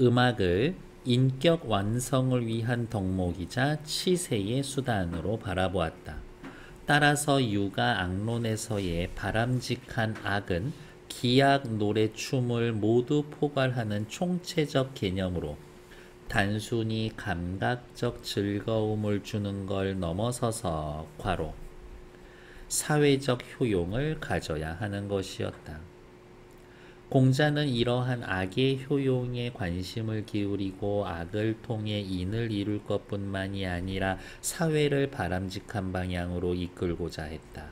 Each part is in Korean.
음악을 인격 완성을 위한 덕목이자 치세의 수단으로 바라보았다. 따라서 유가 악론에서의 바람직한 악은 기악, 노래, 춤을 모두 포괄하는 총체적 개념으로 단순히 감각적 즐거움을 주는 걸 넘어서서 괄호 사회적 효용을 가져야 하는 것이었다. 공자는 이러한 악의 효용에 관심을 기울이고 악을 통해 인을 이룰 것뿐만이 아니라 사회를 바람직한 방향으로 이끌고자 했다.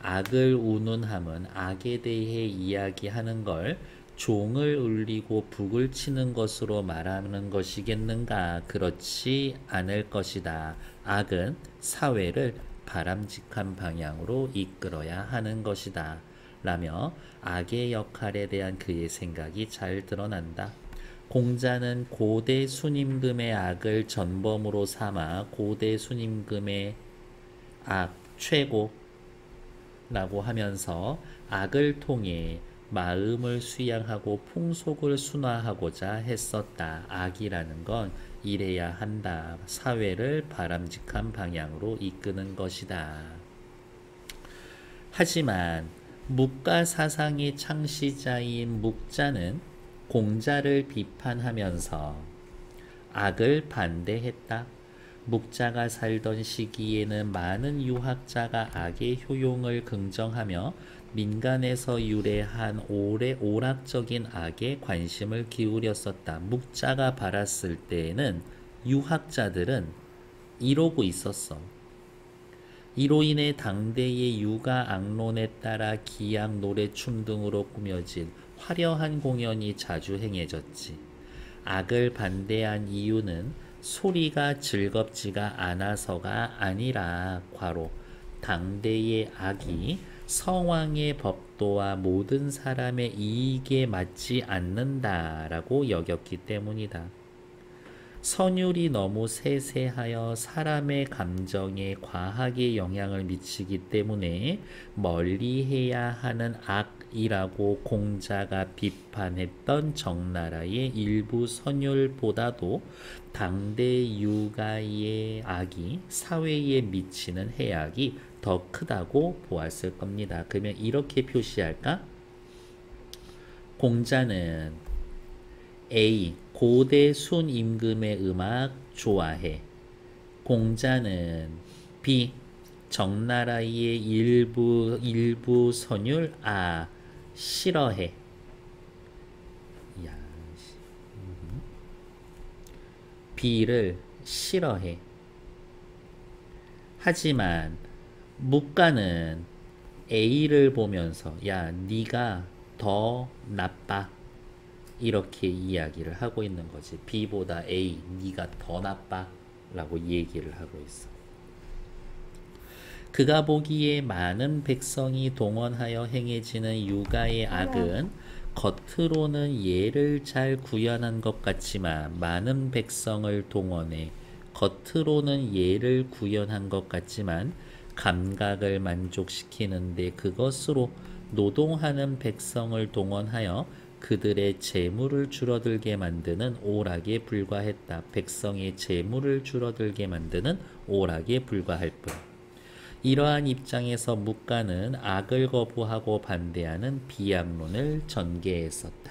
악을 운운함은 악에 대해 이야기하는 걸 종을 울리고 북을 치는 것으로 말하는 것이겠는가? 그렇지 않을 것이다. 악은 사회를 바람직한 방향으로 이끌어야 하는 것이다. 라며 악의 역할에 대한 그의 생각이 잘 드러난다. 공자는 고대 순임금의 악을 전범으로 삼아 고대 순임금의 악 최고라고 하면서 악을 통해 마음을 수양하고 풍속을 순화하고자 했었다. 악이라는 건 이래야 한다. 사회를 바람직한 방향으로 이끄는 것이다. 하지만 묵가 사상의 창시자인 묵자는 공자를 비판하면서 악을 반대했다. 묵자가 살던 시기에는 많은 유학자가 악의 효용을 긍정하며 민간에서 유래한 오락적인 악에 관심을 기울였었다. 묵자가 바랐을 때에는 유학자들은 이러고 있었어. 이로 인해 당대의 유가 악론에 따라 기악, 노래, 춤 등으로 꾸며진 화려한 공연이 자주 행해졌지. 악을 반대한 이유는 소리가 즐겁지가 않아서가 아니라 괄호 당대의 악이 성왕의 법도와 모든 사람의 이익에 맞지 않는다라고 여겼기 때문이다. 선율이 너무 세세하여 사람의 감정에 과하게 영향을 미치기 때문에 멀리해야 하는 악이라고 공자가 비판했던 정나라의 일부 선율보다도 당대 유가의 악이 사회에 미치는 해악이 더 크다고 보았을 겁니다. 그러면 이렇게 표시할까? 공자는 A. 고대 순임금의 음악 좋아해. 공자는 B. 정나라의 일부 선율 싫어해. B를 싫어해. 하지만 묵가는 A를 보면서 네가 더 나빠 이렇게 이야기를 하고 있는 거지. B보다 A, 네가 더 나빠 라고 얘기를 하고 있어. 그가 보기에 많은 백성이 동원하여 행해지는 유가의 악은 겉으로는 예를 잘 구현한 것 같지만 많은 백성을 동원해 겉으로는 예를 구현한 것 같지만 감각을 만족시키는데 그것으로 노동하는 백성을 동원하여 그들의 재물을 줄어들게 만드는 오락에 불과했다. 백성의 재물을 줄어들게 만드는 오락에 불과할 뿐. 이러한 입장에서 묵가는 악을 거부하고 반대하는 비악론을 전개했었다.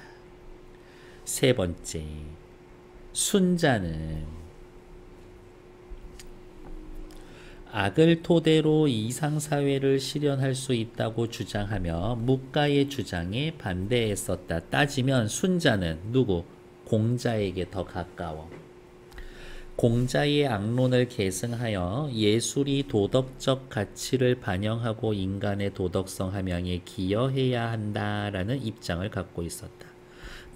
세 번째, 순자는 악을 토대로 이상사회를 실현할 수 있다고 주장하며 묵가의 주장에 반대했었다. 따지면 순자는 누구? 공자에게 더 가까워. 공자의 악론을 계승하여 예술이 도덕적 가치를 반영하고 인간의 도덕성 함양에 기여해야 한다라는 입장을 갖고 있었다.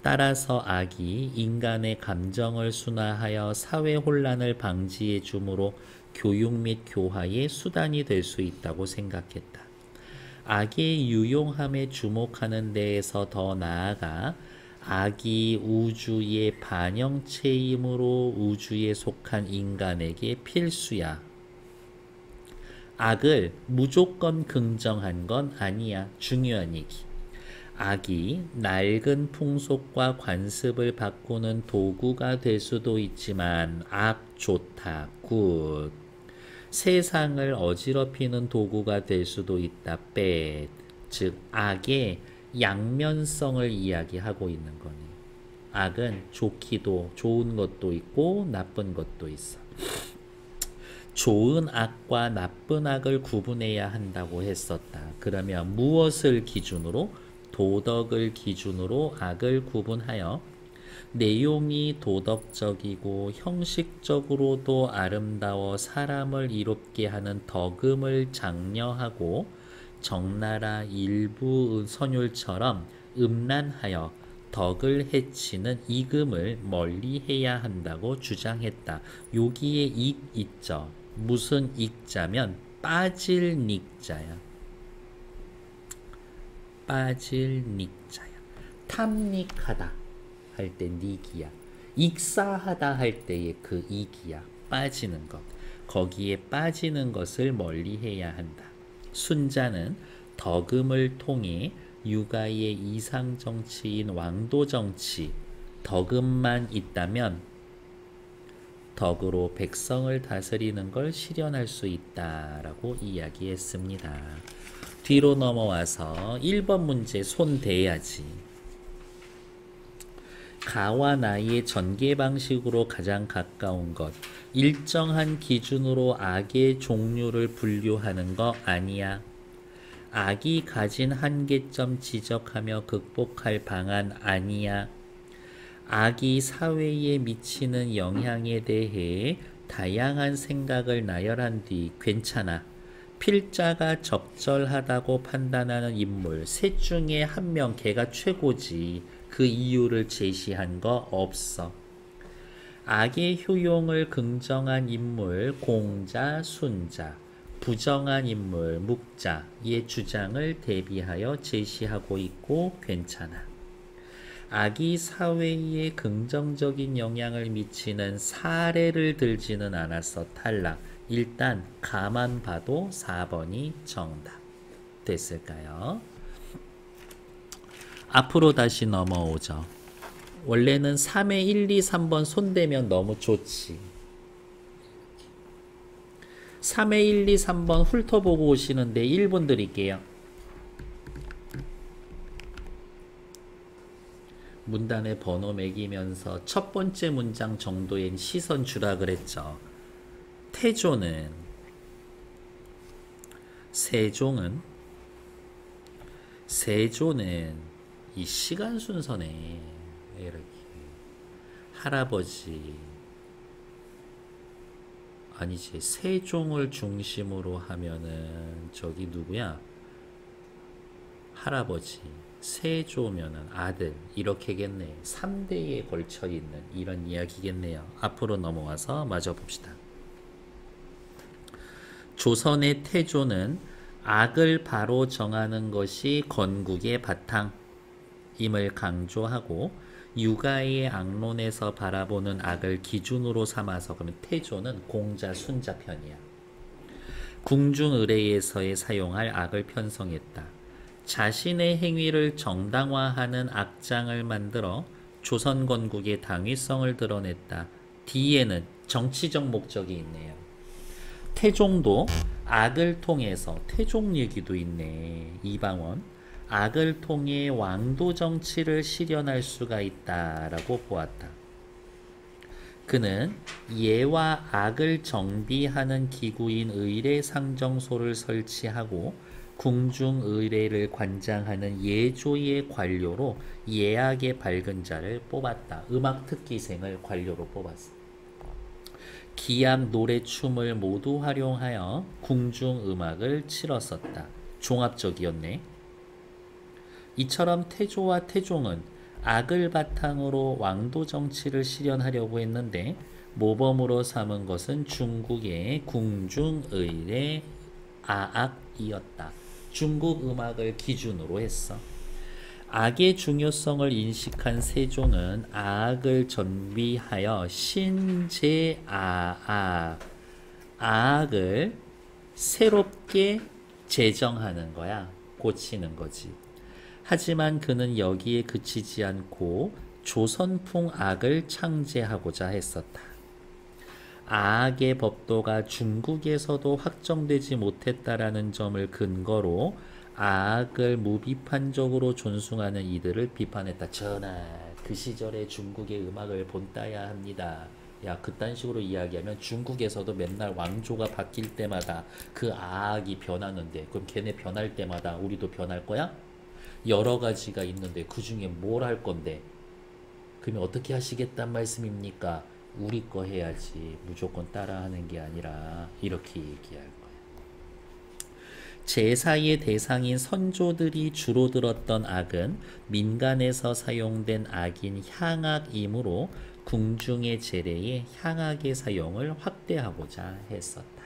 따라서 악이 인간의 감정을 순화하여 사회 혼란을 방지해 주므로 교육 및 교화의 수단이 될 수 있다고 생각했다. 악의 유용함에 주목하는 데에서 더 나아가 악이 우주의 반영체이므로 우주에 속한 인간에게 필수야. 악을 무조건 긍정한 건 아니야. 중요한 얘기. 악이 낡은 풍속과 관습을 바꾸는 도구가 될 수도 있지만 악 좋다 굿 세상을 어지럽히는 도구가 될 수도 있다 bad 즉 악의 양면성을 이야기하고 있는 거네. 악은 좋기도 좋은 것도 있고 나쁜 것도 있어. 좋은 악과 나쁜 악을 구분해야 한다고 했었다. 그러면 무엇을 기준으로? 도덕을 기준으로 악을 구분하여 내용이 도덕적이고 형식적으로도 아름다워 사람을 이롭게 하는 덕음을 장려하고 적나라 일부 선율처럼 음란하여 덕을 해치는 이금을 멀리해야 한다고 주장했다. 여기에 익 있죠. 무슨 익자면 빠질 닉자야. 빠질 닉자야. 탐닉하다 할 때 닉이야. 익사하다 할 때의 그 익이야. 빠지는 것. 거기에 빠지는 것을 멀리해야 한다. 순자는 덕음을 통해 육아의 이상정치인 왕도정치, 덕음만 있다면 덕으로 백성을 다스리는 걸 실현할 수 있다라고 이야기했습니다. 뒤로 넘어와서 1번 문제 손 대야지. 가와 나의 전개 방식으로 가장 가까운 것. 일정한 기준으로 악의 종류를 분류하는 거 아니야. 악이 가진 한계점 지적하며 극복할 방안 아니야. 악이 사회에 미치는 영향에 대해 다양한 생각을 나열한 뒤 괜찮아. 필자가 적절하다고 판단하는 인물 셋 중에 한 명 걔가 최고지. 그 이유를 제시한 거 없어. 악의 효용을 긍정한 인물 공자, 순자, 부정한 인물 묵자의 주장을 대비하여 제시하고 있고 괜찮아. 악이 사회에 긍정적인 영향을 미치는 사례를 들지는 않았어. 탈락. 일단 가만 봐도 4번이 정답. 됐을까요? 앞으로 다시 넘어오죠. 원래는 3에 1, 2, 3번 손대면 너무 좋지. 3에 1, 2, 3번 훑어보고 오시는데 1분 드릴게요. 문단에 번호 매기면서 첫 번째 문장 정도엔 시선 주라 그랬죠. 태조는 세조는 이 시간 순서네. 이렇게 할아버지 아니지 세종을 중심으로 하면은 저기 누구야? 할아버지 세조면은 아들 이렇게겠네. 3대에 걸쳐 있는 이런 이야기겠네요. 앞으로 넘어와서 마저 봅시다. 조선의 태조는 악을 바로 정하는 것이 건국의 바탕임을 강조하고 육아의 악론에서 바라보는 악을 기준으로 삼아서 그러면 태조는 공자 순자 편이야. 궁중의례에서의 사용할 악을 편성했다. 자신의 행위를 정당화하는 악장을 만들어 조선 건국의 당위성을 드러냈다. 뒤에는 정치적 목적이 있네요. 태종도 악을 통해서 태종 얘기도 있네. 이방원 악을 통해 왕도 정치를 실현할 수가 있다라고 보았다. 그는 예와 악을 정비하는 기구인 의례상정소를 설치하고 궁중의례를 관장하는 예조의 관료로 예악의 밝은 자를 뽑았다. 음악특기생을 관료로 뽑았어. 기악, 노래, 춤을 모두 활용하여 궁중음악을 치렀었다. 종합적이었네. 이처럼 태조와 태종은 악을 바탕으로 왕도 정치를 실현하려고 했는데 모범으로 삼은 것은 중국의 궁중의례 아악이었다. 중국 음악을 기준으로 했어. 악의 중요성을 인식한 세종은 아악을 전비하여 아악을 새롭게 제정하는 거야. 고치는 거지. 하지만 그는 여기에 그치지 않고 조선풍 악을 창제하고자 했었다. 아악의 법도가 중국에서도 확정되지 못했다라는 점을 근거로 아악을 무비판적으로 존숭하는 이들을 비판했다. 전하, 그 시절에 중국의 음악을 본따야 합니다. 야, 그딴 식으로 이야기하면 중국에서도 맨날 왕조가 바뀔 때마다 그 아악이 변하는데, 그럼 걔네 변할 때마다 우리도 변할 거야? 여러 가지가 있는데 그 중에 뭘 할 건데? 그러면 어떻게 하시겠단 말씀입니까? 우리 거 해야지, 무조건 따라하는 게 아니라, 이렇게 얘기할 거예요. 제사의 대상인 선조들이 주로 들었던 악은 민간에서 사용된 악인 향악이므로 궁중의 제례에 향악의 사용을 확대하고자 했었다.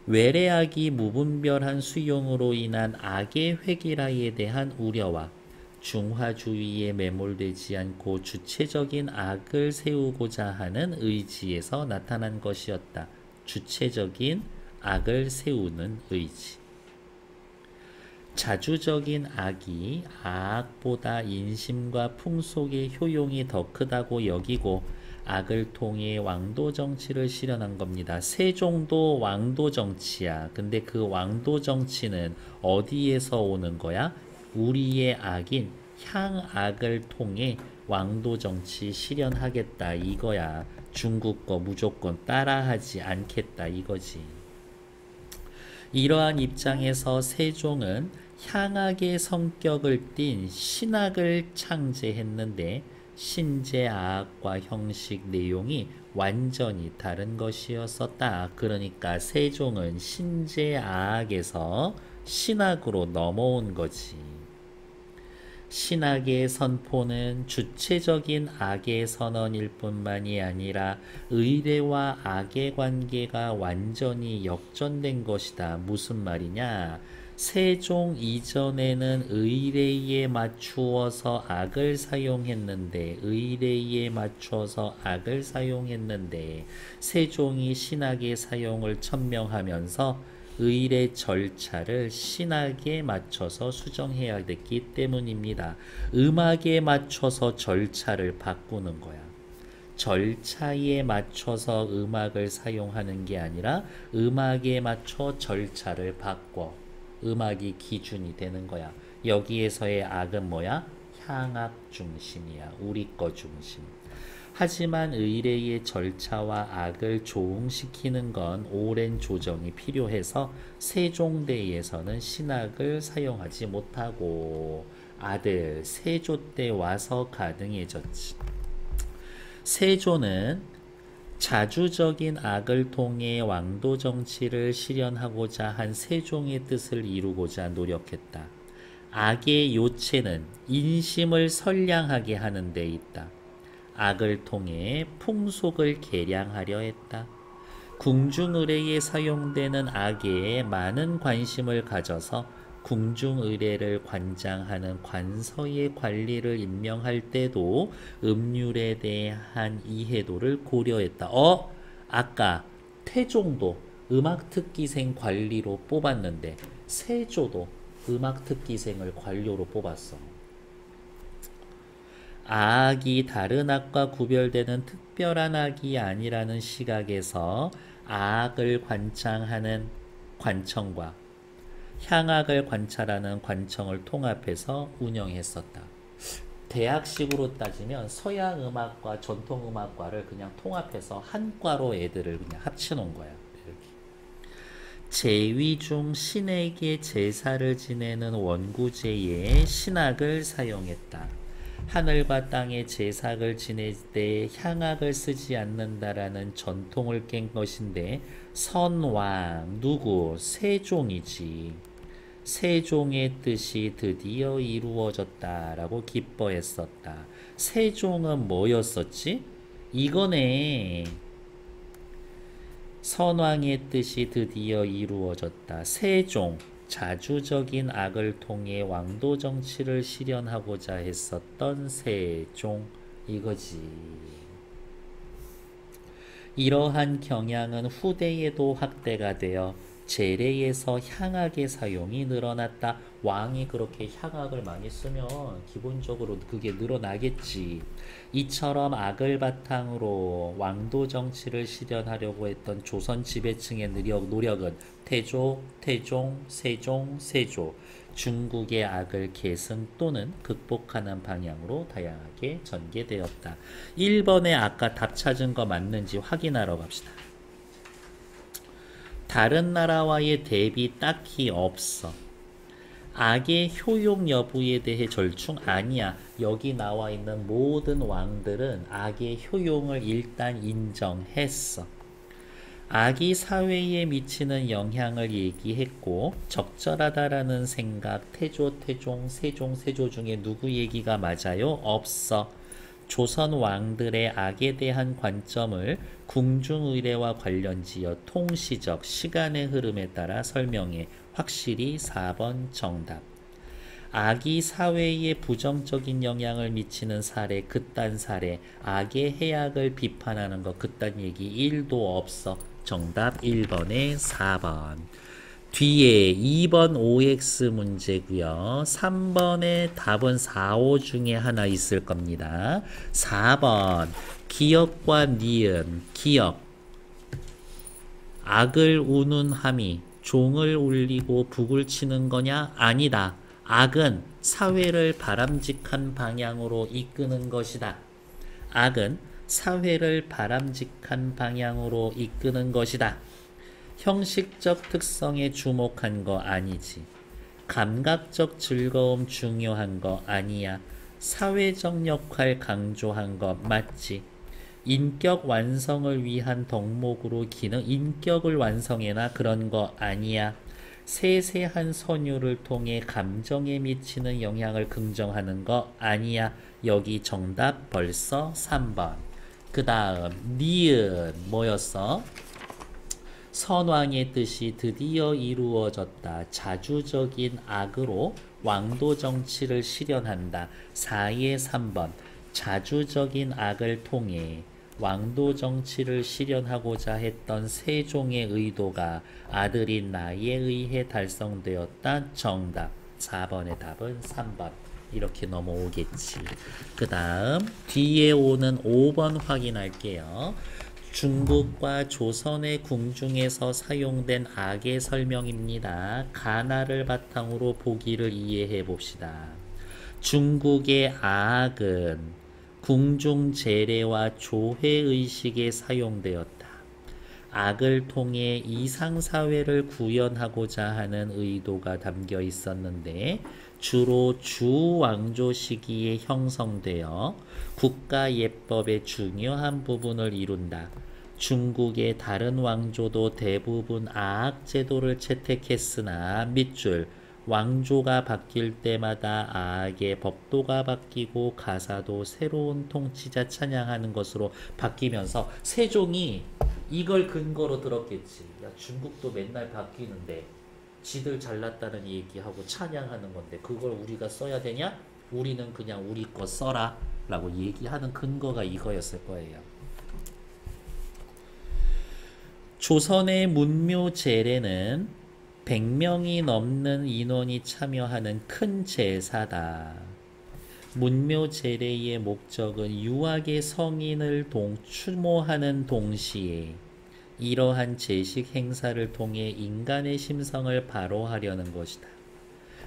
외래악이 무분별한 수용으로 인한 악의 획일화에 대한 우려와 중화주의에 매몰되지 않고 주체적인 악을 세우고자 하는 의지에서 나타난 것이었다. 주체적인 악을 세우는 의지. 자주적인 악이 아악보다 인심과 풍속의 효용이 더 크다고 여기고 악을 통해 왕도 정치를 실현한 겁니다. 세종도 왕도 정치야. 근데 그 왕도 정치는 어디에서 오는 거야? 우리의 악인 향악을 통해 왕도 정치 실현하겠다 이거야. 중국 거 무조건 따라하지 않겠다 이거지. 이러한 입장에서 세종은 향악의 성격을 띤 신학을 창제했는데 신제아악과 형식 내용이 완전히 다른 것이었었다. 그러니까 세종은 신제아악에서 신학으로 넘어온 거지. 신학의 선포는 주체적인 악의 선언일 뿐만이 아니라 의례와 악의 관계가 완전히 역전된 것이다. 무슨 말이냐? 세종 이전에는 의례에 맞추어서 악을 사용했는데 세종이 신학의 사용을 천명하면서 의례 절차를 신학에 맞춰서 수정해야 됐기 때문입니다. 음악에 맞춰서 절차를 바꾸는 거야. 절차에 맞춰서 음악을 사용하는 게 아니라 음악에 맞춰 절차를 바꿔. 음악이 기준이 되는 거야. 여기에서의 악은 뭐야? 향악 중심이야. 우리 거 중심. 하지만 의례의 절차와 악을 조응시키는 건 오랜 조정이 필요해서 세종대에서는 신학을 사용하지 못하고 아들 세조 때 와서 가능해졌지. 세조는 자주적인 악을 통해 왕도 정치를 실현하고자 한 세종의 뜻을 이루고자 노력했다. 악의 요체는 인심을 선량하게 하는 데 있다. 악을 통해 풍속을 개량하려 했다. 궁중의례에 사용되는 악에 많은 관심을 가져서 궁중의례를 관장하는 관서의 관리를 임명할 때도 음률에 대한 이해도를 고려했다. 아까 태종도 음악특기생 관리로 뽑았는데 세조도 음악특기생을 관료로 뽑았어. 아악이 다른 악과 구별되는 특별한 악이 아니라는 시각에서 아악을 관찰하는 관청과 향악을 관찰하는 관청을 통합해서 운영했었다. 대학식으로 따지면 서양 음악과 전통 음악과를 그냥 통합해서 한 과로 애들을 그냥 합쳐놓은 거야. 제위 중 신에게 제사를 지내는 원구제에 신악을 사용했다. 하늘과 땅에 제사를 지낼 때 향악을 쓰지 않는다라는 전통을 깬 것인데 선왕 누구? 세종이지. 세종의 뜻이 드디어 이루어졌다라고 기뻐했었다. 세종은 뭐였었지? 이거네. 선왕의 뜻이 드디어 이루어졌다. 세종 자주적인 악을 통해 왕도 정치를 실현하고자 했었던 세종 이거지. 이러한 경향은 후대에도 확대가 되어 제례에서 향악의 사용이 늘어났다. 왕이 그렇게 향악을 많이 쓰면 기본적으로 그게 늘어나겠지. 이처럼 악을 바탕으로 왕도 정치를 실현하려고 했던 조선 지배층의 노력은 태조, 태종, 세종, 세조 중국의 악을 계승 또는 극복하는 방향으로 다양하게 전개되었다. 1번에 아까 답 찾은 거 맞는지 확인하러 갑시다. 다른 나라와의 대비 딱히 없어. 악의 효용 여부에 대해 절충 아니야. 여기 나와 있는 모든 왕들은 악의 효용을 일단 인정했어. 악이 사회에 미치는 영향을 얘기했고 적절하다라는 생각 태조, 태종, 세종, 세조 중에 누구 얘기가 맞아요? 없어. 조선 왕들의 악에 대한 관점을 궁중의례와 관련지어 통시적 시간의 흐름에 따라 설명해. 확실히 4번 정답. 악이 사회에 부정적인 영향을 미치는 사례, 그딴 사례, 악의 해악을 비판하는 것, 그딴 얘기 1도 없어. 정답 1번에 4번. 뒤에 2번 OX 문제고요. 3번의 답은 4, 5 중에 하나 있을 겁니다. 4번 기역과 니은, 기역 악을 운운함이 종을 울리고 북을 치는 거냐? 아니다. 악은 사회를 바람직한 방향으로 이끄는 것이다. 악은 사회를 바람직한 방향으로 이끄는 것이다. 형식적 특성에 주목한 거 아니지. 감각적 즐거움 중요한 거 아니야. 사회적 역할 강조한 거 맞지. 인격 완성을 위한 덕목으로 기능, 인격을 완성해나 그런 거 아니야. 세세한 선율을 통해 감정에 미치는 영향을 긍정하는 거 아니야. 여기 정답 벌써 3번. 그 다음 니은 뭐였어? 선왕의 뜻이 드디어 이루어졌다. 자주적인 악으로 왕도 정치를 실현한다. 4의 3번. 자주적인 악을 통해 왕도 정치를 실현하고자 했던 세종의 의도가 아들인 나에 의해 달성되었다. 정답. 4번의 답은 3번. 이렇게 넘어오겠지. 그 다음 뒤에 오는 5번 확인할게요. 중국과 조선의 궁중에서 사용된 악의 설명입니다. 가나를 바탕으로 보기를 이해해 봅시다. 중국의 악은 궁중 제례와 조회의식에 사용되었다. 악을 통해 이상사회를 구현하고자 하는 의도가 담겨 있었는데 주로 주왕조 시기에 형성되어 국가 예법의 중요한 부분을 이룬다. 중국의 다른 왕조도 대부분 아악 제도를 채택했으나 밑줄 왕조가 바뀔 때마다 아악의 법도가 바뀌고 가사도 새로운 통치자 찬양하는 것으로 바뀌면서 세종이 이걸 근거로 들었겠지. 야, 중국도 맨날 바뀌는데 지들 잘났다는 얘기하고 찬양하는 건데 그걸 우리가 써야 되냐? 우리는 그냥 우리 거 써라 라고 얘기하는 근거가 이거였을 거예요. 조선의 문묘 제례는 100명이 넘는 인원이 참여하는 큰 제사다. 문묘 제례의 목적은 유학의 성인을 추모하는 동시에 이러한 제식 행사를 통해 인간의 심성을 바로하려는 것이다.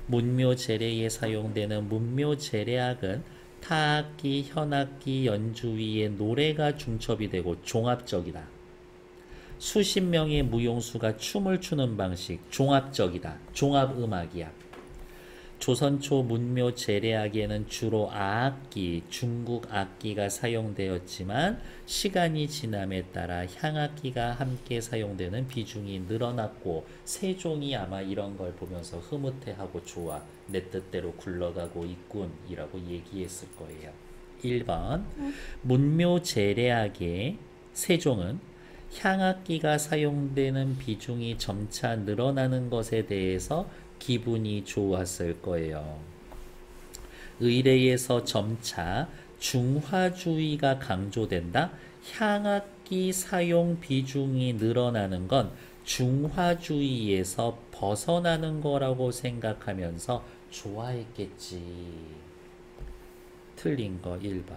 문묘 제례에 사용되는 문묘 제례악은 타악기, 현악기 연주 위에 노래가 중첩이 되고 종합적이다. 수십 명의 무용수가 춤을 추는 방식, 종합적이다. 종합음악이야. 조선 초 문묘 제례악에는 주로 아악기, 중국 악기가 사용되었지만 시간이 지남에 따라 향악기가 함께 사용되는 비중이 늘어났고 세종이 아마 이런 걸 보면서 흐뭇해하고 좋아, 내 뜻대로 굴러가고 있군 이라고 얘기했을 거예요. 1번 문묘 제례악의 세종은 향악기가 사용되는 비중이 점차 늘어나는 것에 대해서 기분이 좋았을 거예요. 의례에서 점차 중화주의가 강조된다. 향악기 사용 비중이 늘어나는 건 중화주의에서 벗어나는 거라고 생각하면서 좋아했겠지. 틀린 거 1번.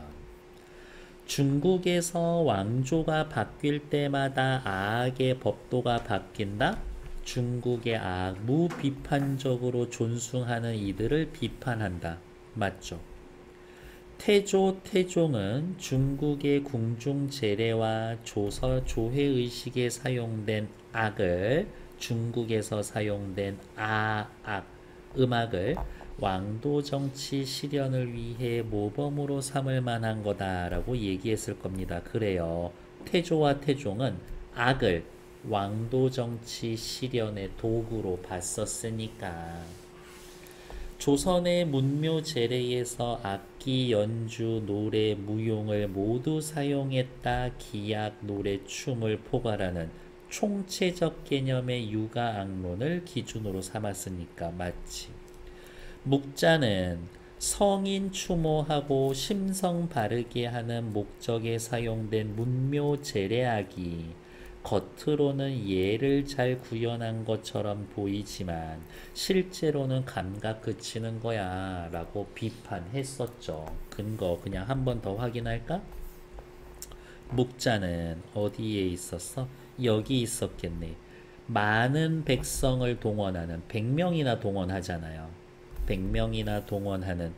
중국에서 왕조가 바뀔 때마다 아악의 법도가 바뀐다? 중국의 아악, 무비판적으로 존숭하는 이들을 비판한다. 맞죠? 태종은 중국의 궁중 제례와 조회의식에 사용된 악을, 중국에서 사용된 음악을 왕도 정치 실현을 위해 모범으로 삼을 만한 거다라고 얘기했을 겁니다. 그래요. 태조와 태종은 악을 왕도 정치 실현의 도구로 봤었으니까. 조선의 문묘 제례에서 악기, 연주, 노래, 무용을 모두 사용했다. 기악, 노래, 춤을 포괄하는 총체적 개념의 유가악론을 기준으로 삼았으니까 맞지. 묵자는 성인 추모하고 심성 바르게 하는 목적에 사용된 문묘 제례악이 겉으로는 예를 잘 구현한 것처럼 보이지만 실제로는 감각 그치는 거야 라고 비판했었죠. 근거 그냥 한 번 더 확인할까? 묵자는 어디에 있었어? 여기 있었겠네. 많은 백성을 동원하는, 100명이나 동원하잖아요. 100명이나 동원하는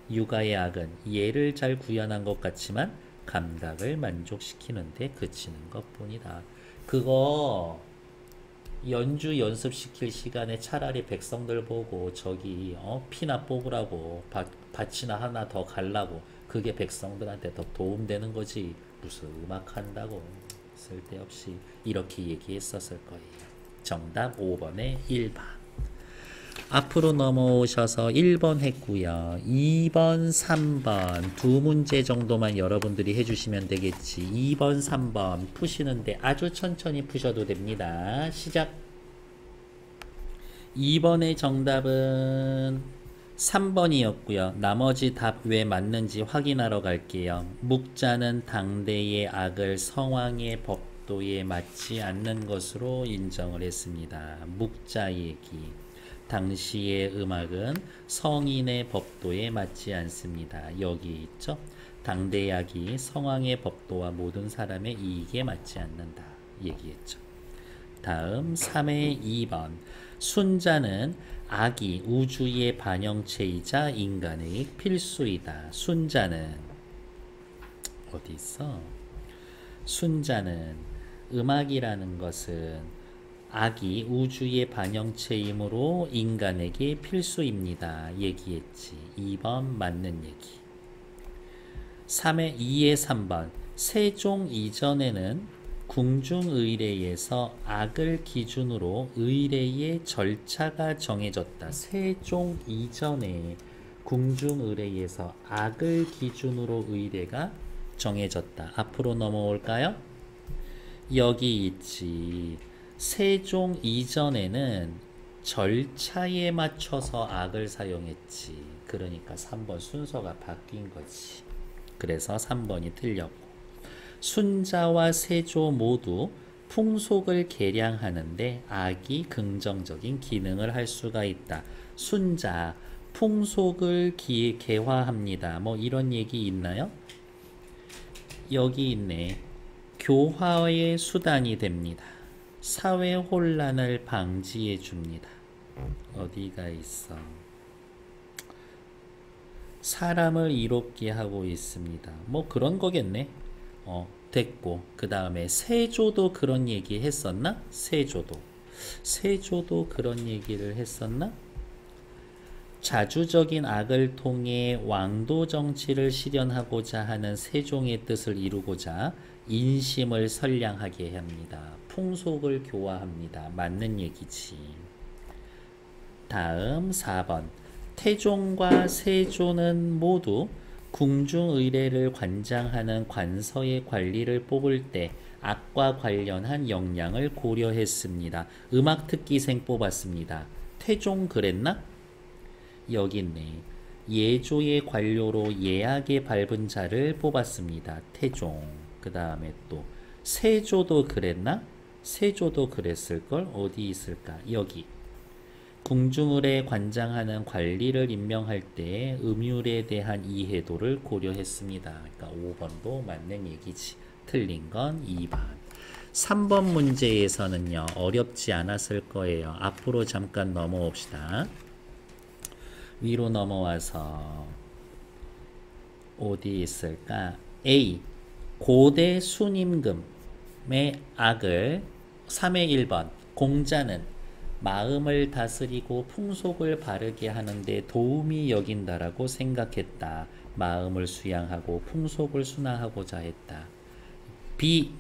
유가의 악은 예를 잘 구현한 것 같지만 감각을 만족시키는데 그치는 것뿐이다. 그거 연주 연습시킬 시간에 차라리 백성들 보고 저기 피나 뽑으라고 밭이나 하나 더 갈라고, 그게 백성들한테 더 도움되는 거지. 무슨 음악 한다고 쓸데없이 이렇게 얘기했었을 거예요. 정답 5번에 1번. 앞으로 넘어오셔서 1번 했고요. 2번, 3번 두 문제 정도만 여러분들이 해주시면 되겠지. 2번, 3번 푸시는데 아주 천천히 푸셔도 됩니다. 시작. 2번의 정답은 3번이었고요. 나머지 답 왜 맞는지 확인하러 갈게요. 묵자는 당대의 악을 성왕의 법도에 맞지 않는 것으로 인정을 했습니다. 묵자 얘기. 당시의 음악은 성인의 법도에 맞지 않습니다. 여기 있죠. 당대의 악이 성왕의 법도와 모든 사람의 이익에 맞지 않는다 얘기했죠. 다음 3의 2번. 순자는 악이 우주의 반영체이자 인간의 필수이다. 순자는 어디 있어? 순자는 음악이라는 것은 악이 우주의 반영체이므로 인간에게 필수입니다. 얘기했지. 2번 맞는 얘기. 2의 3번. 세종 이전에는 궁중의례에서 악을 기준으로 의례의 절차가 정해졌다. 세종 이전에 궁중의례에서 악을 기준으로 의례가 정해졌다. 앞으로 넘어올까요? 여기 있지. 세종 이전에는 절차에 맞춰서 악을 사용했지. 그러니까 3번 순서가 바뀐 거지. 그래서 3번이 틀렸고. 순자와 세조 모두 풍속을 개량하는데 악이 긍정적인 기능을 할 수가 있다. 순자, 풍속을 개화합니다. 뭐 이런 얘기 있나요? 여기 있네. 교화의 수단이 됩니다. 사회 혼란을 방지해 줍니다. 어디가 있어? 사람을 이롭게 하고 있습니다. 뭐 그런 거겠네. 됐고. 그 다음에 세조도 그런 얘기 했었나? 세조도 그런 얘기를 했었나? 자주적인 악을 통해 왕도 정치를 실현하고자 하는 세종의 뜻을 이루고자 인심을 선량하게 합니다. 풍속을 교화합니다. 맞는 얘기지. 다음 4번. 태종과 세조는 모두 궁중의례를 관장하는 관서의 관리를 뽑을 때 악과 관련한 역량을 고려했습니다. 음악특기생 뽑았습니다. 태종 그랬나? 여기 있네. 예조의 관료로 예하게 밟은 자를 뽑았습니다. 태종. 그 다음에 또 세조도 그랬나? 세조도 그랬을걸? 어디 있을까? 여기. 궁중을에 관장하는 관리를 임명할 때 음율에 대한 이해도를 고려했습니다. 그러니까 5번도 맞는 얘기지. 틀린 건 2번. 3번 문제에서는요, 어렵지 않았을 거예요. 앞으로 잠깐 넘어옵시다. 위로 넘어와서 어디 있을까? A. 고대 순임금의 악을 3의 1번. 공자는 마음을 다스리고 풍속을 바르게 하는데 도움이 여긴다라고 생각했다. 마음을 수양하고 풍속을 순화하고자 했다. B.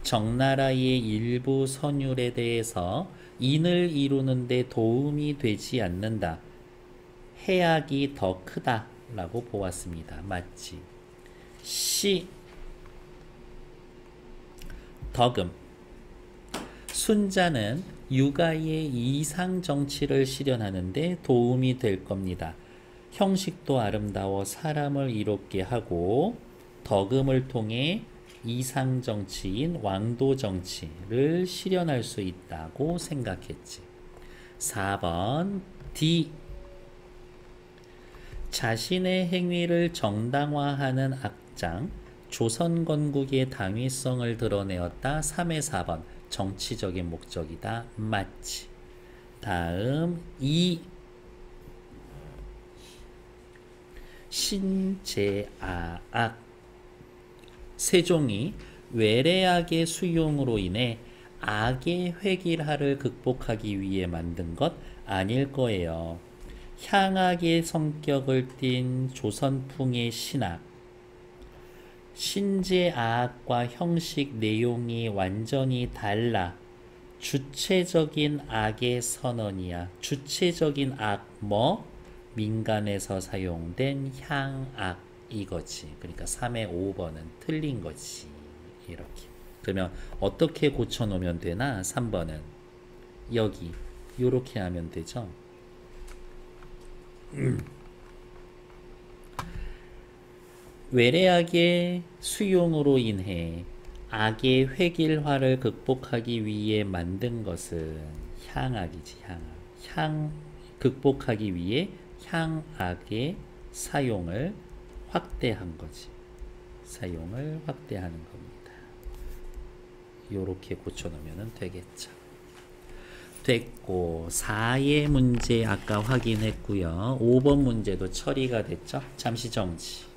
정나라의 일부 선율에 대해서 인을 이루는데 도움이 되지 않는다. 해악이 더 크다 라고 보았습니다. 맞지? C. 덕음. 순자는 육아의 이상 정치를 실현하는데 도움이 될 겁니다. 형식도 아름다워 사람을 이롭게 하고 덕음을 통해 이상 정치인 왕도 정치를 실현할 수 있다고 생각했지. 4번 D. 자신의 행위를 정당화하는 악장, 조선 건국의 당위성을 드러내었다. 3의 4번. 정치적인 목적이다. 맞지. 다음 2. 신제아악. 세종이 외래악의 수용으로 인해 악의 획일화를 극복하기 위해 만든 것 아닐 거예요. 향악의 성격을 띤 조선풍의 신악. 신제아악과 형식 내용이 완전히 달라. 주체적인 악의 선언이야. 주체적인 악 뭐? 민간에서 사용된 향악 이거지. 그러니까 3의 5번은 틀린 거지. 이렇게. 그러면 어떻게 고쳐놓으면 되나? 3번은 여기 요렇게 하면 되죠. 외래악의 수용으로 인해 악의 획일화를 극복하기 위해 만든 것은 향악이지. 향악. 극복하기 위해 향악의 사용을 확대한 거지. 사용을 확대하는 겁니다. 요렇게 고쳐놓으면 되겠죠. 됐고 4의 문제 아까 확인했고요. 5번 문제도 처리가 됐죠. 잠시 정지.